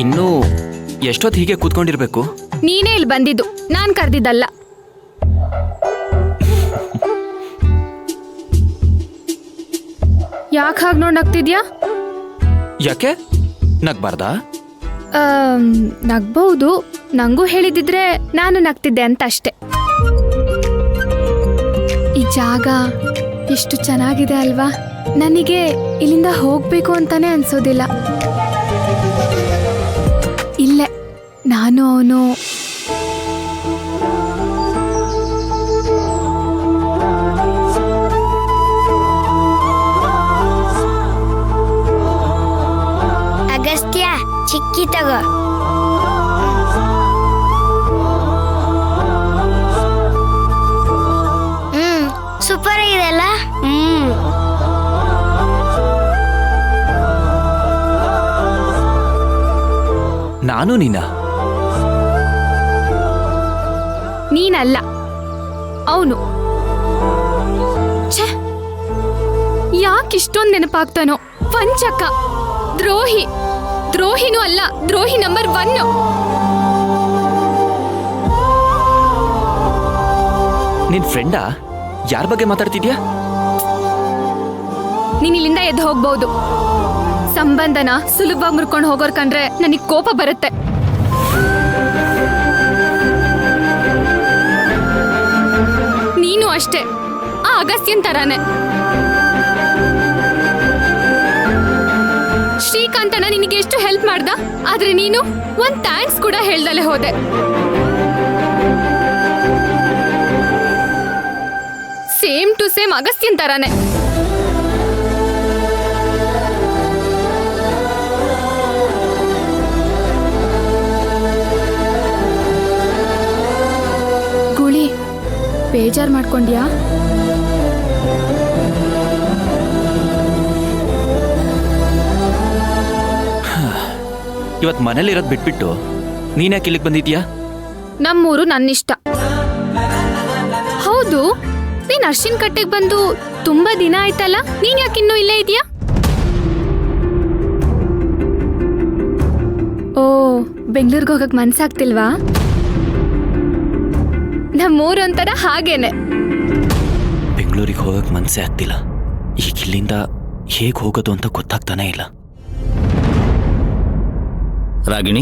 ಇನ್ನೂ ಎಷ್ಟೊತ್ತು ಹೀಗೆ ಕೂತ್ಕೊಂಡಿರ್ಬೇಕು? ನೀನೇ ಇಲ್ಲಿ ಬಂದಿದ್ದು, ನಾನ್ ಕರ್ದಿದ್ದಲ್ಲ. ಯಾಕೆ ಹಾಗೆ ನೋಡ್ ನಗ್ತಿದ್ಯಾ? ಯಾಕೆ ನಗ್ಬಾರ್ದಾ? ನಗ್ಬಹುದು, ನಂಗೂ ಹೇಳಿದಿದ್ರೆ ನಾನು ನಗ್ತಿದ್ದೆ ಅಂತ ಅಷ್ಟೆ. ಈ ಜಾಗ ಎಷ್ಟು ಚೆನ್ನಾಗಿದೆ ಅಲ್ವಾ? ನನಗೆ ಇಲ್ಲಿಂದ ಹೋಗ್ಬೇಕು ಅಂತಾನೆ ಅನ್ಸೋದಿಲ್ಲ. ಇಲ್ಲೇ ನಾನು ಅವನು ಅಗಸ್ತ್ಯ ಚಿಕ್ಕಿ ತಗೋ. ಸೂಪರ್ ಆಗಿದೆ ಅಲ್ಲ? ನಾನು ನೀನಲ್ಲ, ಅವನು. ಛೆ, ಯಾಕಿಷ್ಟೊಂದು ನೆನಪಾಗ್ತಾನೋ? ವಂಚಕ, ದ್ರೋಹಿ. ದ್ರೋಹಿನೂ ಅಲ್ಲ, ದ್ರೋಹಿ ನಂಬರ್ 1. ನಿನ್ ಫ್ರೆಂಡಾ? ಯಾರ ಬಗ್ಗೆ ಮಾತಾಡ್ತಿದ್ಯಾ? ನೀನ್ ಇಲ್ಲಿಂದ ಎದ್ದು ಹೋಗ್ಬಹುದು. ಸಂಬಂಧನ ಸುಲಭವಾಗಿ ಮುರ್ಕೊಂಡು ಹೋಗೋರ್ ಕಂಡ್ರೆ ನನಗ್ ಕೋಪ ಬರುತ್ತೆ. ನೀನು ಅಷ್ಟೇ, ಆ ಅಗಸ್ತ್ಯನ್ ತರಾನೆ. ಶ್ರೀಕಾಂತನ ನಿನಗೆ ಎಷ್ಟು ಹೆಲ್ಪ್ ಮಾಡ್ದ, ಆದ್ರೆ ನೀನು ಒಂದ್ ಥ್ಯಾಂಕ್ಸ್ ಕೂಡ ಹೇಳ್ದಲೆ ಹೋದೆ. ಸೇಮ್ ಟು ಸೇಮ್ ಅಗಸ್ತ್ಯನ್ ತರಾನೆ. ಗುಳಿ, ಬೇಜಾರ್ ಮಾಡ್ಕೊಂಡ್ಯಾ? ಇವತ್ ಮನೇಲಿರೋದ್ ಬಿಟ್ಬಿಟ್ಟು ನೀನ್ಯಾಕೆ ಇಲ್ಲಿಗೆ ಬಂದಿದ್ಯಾ? ನಮ್ಮೂರು ನನ್ನಿಷ್ಟ. ಹೌದು, ನೀನ್ ಅರ್ಶಿನ್ ಕಟ್ಟೆಗೆ ಬಂದು ತುಂಬಾ ದಿನ ಆಯ್ತಲ್ಲ, ನೀನ್ ಯಾಕೆ ಇನ್ನೂ ಇಲ್ಲೇ ಇದೀಯಾ? ಓ, ಬೆಂಗಳೂರಿಗೆ ಹೋಗಕ್ ಮನ್ಸಾಗ್ತಿಲ್ವಾ? ನಮ್ಮೂರು ಒಂಥರ ಹಾಗೇನೆ. ಬೆಂಗಳೂರಿಗೆ ಹೋಗಕ್ ಮನ್ಸೇ ಆಗ್ತಿಲ್ಲ. ಈಗ ಇಲ್ಲಿಂದ ಹೇಗ್ ಹೋಗೋದು ಅಂತ ಗೊತ್ತಾಗ್ತಾನೆ ಇಲ್ಲ. ರಾಗಿಣಿ,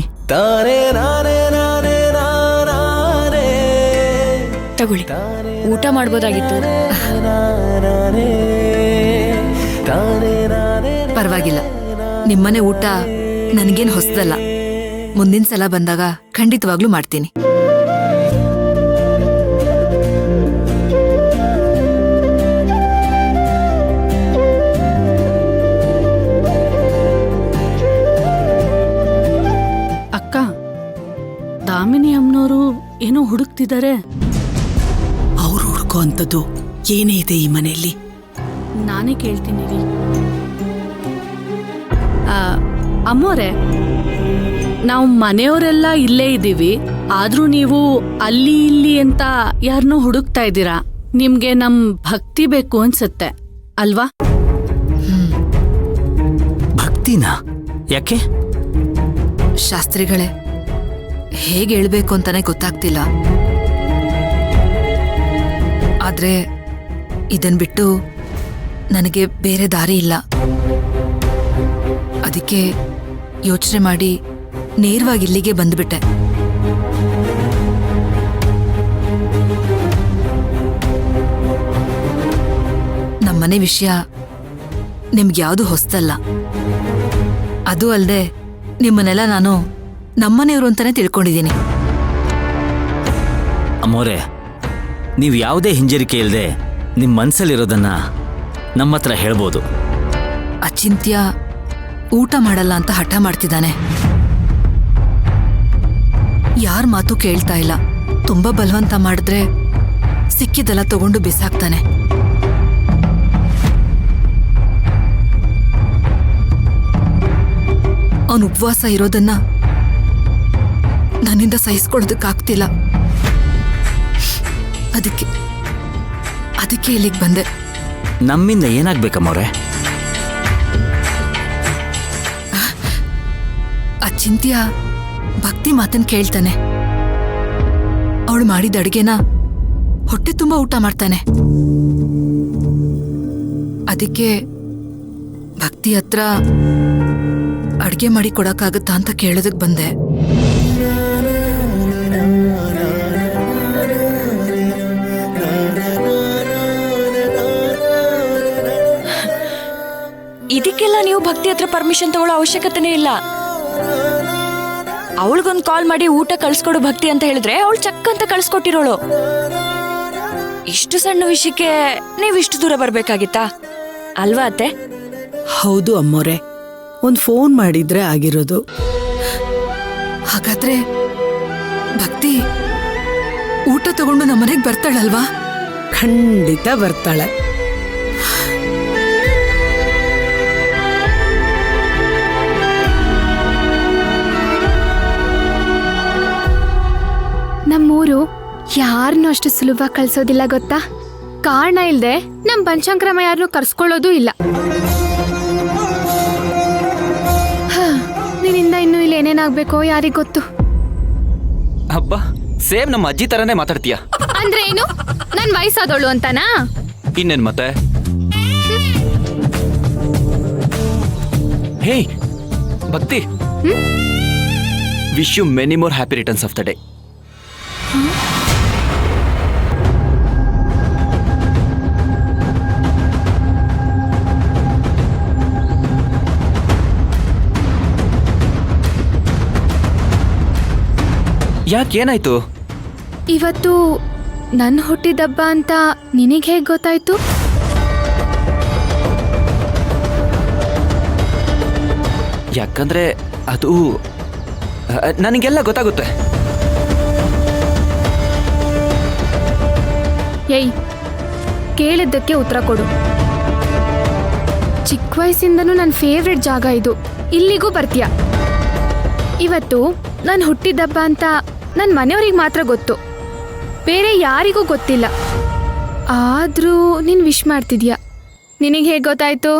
ತಗೊಳ್ಳಿ, ಊಟ ಮಾಡ್ಬೋದಾಗಿತ್ತು. ಪರವಾಗಿಲ್ಲ, ನಿಮ್ಮನೆ ಊಟ ನನಗೇನು ಹೊಸದಲ್ಲ. ಮುಂದಿನ ಸಲ ಬಂದಾಗ ಖಂಡಿತವಾಗ್ಲೂ ಮಾಡ್ತೀನಿ. ಅಕ್ಕ, ದಾಮಿನಿ ಅಮ್ಮನವರು ಏನೋ ಹುಡುಕ್ತಿದ್ದಾರೆ. ಅವ್ರು ಹುಡುಕೋ ಅಂಥದ್ದು ಏನೇ ಇದೆ ಈ ಮನೆಯಲ್ಲಿ? ನಾನೇ ಕೇಳ್ತೀನಿ ರೀ. ಅಮ್ಮೋರೆ, ನಾವು ಮನೆಯವರೆಲ್ಲ ಇಲ್ಲೇ ಇದ್ದೀವಿ, ಆದ್ರೂ ನೀವು ಅಲ್ಲಿ ಇಲ್ಲಿ ಅಂತ ಯಾರನ್ನೋ ಹುಡುಕ್ತಾ ಇದ್ದೀರಾ. ನಿಮ್ಗೆ ನಮ್ ಭಕ್ತಿ ಬೇಕು ಅನ್ಸತ್ತೆ ಅಲ್ವಾ? ಭಕ್ತಿನಾ? ಯಾಕೆ? ಶಾಸ್ತ್ರಿಗಳೇ, ಹೇಗೆ ಹೇಳ್ಬೇಕು ಅಂತಾನೆ ಗೊತ್ತಾಗ್ತಿಲ್ಲ. ಆದ್ರೆ ಇದನ್ ಬಿಟ್ಟು ನನಗೆ ಬೇರೆ ದಾರಿ ಇಲ್ಲ. ಅದಕ್ಕೆ ಯೋಚನೆ ಮಾಡಿ ನೇರವಾಗಿ ಇಲ್ಲಿಗೆ ಬಂದ್ಬಿಟ್ಟೆ. ನಮ್ಮನೆ ವಿಷಯ ನಿಮ್ಗ್ಯಾವುದು ಹೊಸ್ತಲ್ಲ. ಅದು ಅಲ್ಲದೆ ನಿಮ್ಮನ್ನೆಲ್ಲ ನಾನು ನಮ್ಮನೆಯವರು ಅಂತಾನೆ ತಿಳ್ಕೊಂಡಿದ್ದೀನಿ. ಅಮ್ಮೋರೆ, ನೀವು ಯಾವುದೇ ಹಿಂಜರಿಕೆ ಇಲ್ಲದೆ ನಿಮ್ಮ ಮನಸ್ಸಲ್ಲಿರೋದನ್ನ ನಮ್ಮ ಹತ್ರ ಹೇಳ್ಬೋದು. ಅಚಿಂತ್ಯ ಊಟ ಮಾಡಲ್ಲ ಅಂತ ಹಠ ಮಾಡ್ತಿದ್ದಾನೆ. ಯಾರ ಮಾತು ಕೇಳ್ತಾ ಇಲ್ಲ. ತುಂಬಾ ಬಲವಂತ ಮಾಡಿದ್ರೆ ಸಿಕ್ಕಿದೆಲ್ಲ ತಗೊಂಡು ಬಿಸಾಕ್ತಾನೆ. ಅವನು ಉಪವಾಸ ಇರೋದನ್ನ ನನ್ನಿಂದ ಸಹಿಸ್ಕೊಳ್ಳೋದಕ್ಕಾಗ್ತಿಲ್ಲ. ಅದಕ್ಕೆ ಇಲ್ಲಿಗೆ ಬಂದೆ. ನಮ್ಮಿಂದ ಏನಾಗ್ಬೇಕಮ್ಮವ್ರೆ? ಚಿಂತ್ಯ ಭಕ್ತಿ ಮಾತನ್ ಕೇಳ್ತಾನೆ. ಅವಳು ಮಾಡಿದ ಅಡ್ಗೆನ ಹೊಟ್ಟೆ ತುಂಬಾ ಊಟ ಮಾಡ್ತಾನೆ. ಅದಕ್ಕೆ ಭಕ್ತಿ ಹತ್ರ ಅಡ್ಗೆ ಮಾಡಿ ಕೊಡಕ್ಕಾಗತ್ತಾ ಅಂತ ಕೇಳೋದಕ್ ಬಂದೆ. ಇದಕ್ಕೆಲ್ಲ ನೀವು ಭಕ್ತಿ ಹತ್ರ ಪರ್ಮಿಷನ್ ತಗೊಳ್ಳೋ ಅವಶ್ಯಕತೆನೇ ಇಲ್ಲ. ಅವಳಿಗೊಂದು ಕಾಲ್ ಮಾಡಿ ಊಟ ಕಳ್ಸ್ಕೊಡು ಭಕ್ತಿ ಅಂತ ಹೇಳಿದ್ರೆ ಅವಳು ಚಕ್ ಅಂತ ಕಳ್ಸ್ಕೊಟ್ಟಿರೋಳು. ಇಷ್ಟು ಸಣ್ಣ ವಿಷಯಕ್ಕೆ ನೀವಿಷ್ಟು ದೂರ ಬರ್ಬೇಕಾಗಿತ್ತಾ ಅಲ್ವಾ ಅತ್ತೆ? ಹೌದು ಅಮ್ಮೋರೆ, ಒಂದ್ ಫೋನ್ ಮಾಡಿದ್ರೆ ಆಗಿರೋದು. ಹಾಗಾದ್ರೆ ಭಕ್ತಿ ಊಟ ತಗೊಂಡು ನಮ್ಮನೆಗ್ ಬರ್ತಾಳಲ್ವಾ? ಖಂಡಿತ ಬರ್ತಾಳೆ. ನಮ್ಮೂರು ಯಾರನ್ನೂ ಅಷ್ಟು ಸುಲಭ ಕಳ್ಸೋದಿಲ್ಲ ಗೊತ್ತಾ? ಕಾರಣ ಇಲ್ದೆ ನಮ್ ಬನಶಂಕರಮ್ಮ ಯಾರನ್ನೂ ಕರ್ಸ್ಕೊಳ್ಳೋದು ಇಲ್ಲ. ನಿನ್ನಿಂದ ಇನ್ನು ಇಲ್ಲಿ ಏನೇನಾಗ್ಬೇಕೋ ಯಾರಿಗ್ ಗೊತ್ತು. ಅಬ್ಬಾ, ಸೇಮ್ ನಮ್ಮ ಅಜ್ಜಿ ತರನೇ ಮಾತಾಡ್ತೀಯ. ಅಂದ್ರೆ ಏನು, ನನ್ ವಯಸ್ಸಾದವಳು ಅಂತಾನಾ? ಇನ್ನೇನ್ ಮತ್ತೆ? ಹೇ Bhakti, wish you many more happy returns of the day. ಯಾಕೇನಾಯ್ತು? ಇವತ್ತು ನನ್ನ ಹುಟ್ಟಿದಬ್ಬ ಅಂತ ನಿನಗೆ ಹೇಗೆ ಗೊತ್ತಾಯ್ತು? ಯಾಕಂದ್ರೆ ಅದು ನನಗೆಲ್ಲ ಗೊತ್ತಾಗುತ್ತೆ. ಏಯ್, ಕೇಳಿದ್ದಕ್ಕೆ ಉತ್ತರ ಕೊಡು. ಚಿಕ್ಕ ವಯಸ್ಸಿಂದನೂ ನನ್ನ ಫೇವ್ರೆಟ್ ಜಾಗ ಇದು. ಇಲ್ಲಿಗೂ ಬರ್ತೀಯ. ಇವತ್ತು ನಾನು ಹುಟ್ಟಿದಬ್ಬ ಅಂತ ನನ್ನ ಮನೆಯವ್ರಿಗೆ ಮಾತ್ರ ಗೊತ್ತು, ಬೇರೆ ಯಾರಿಗೂ ಗೊತ್ತಿಲ್ಲ. ಆದರೂ ನೀನು ವಿಶ್ ಮಾಡ್ತಿದ್ಯಾ. ನಿನಗೆ ಹೇಗೆ ಗೊತ್ತಾಯ್ತು?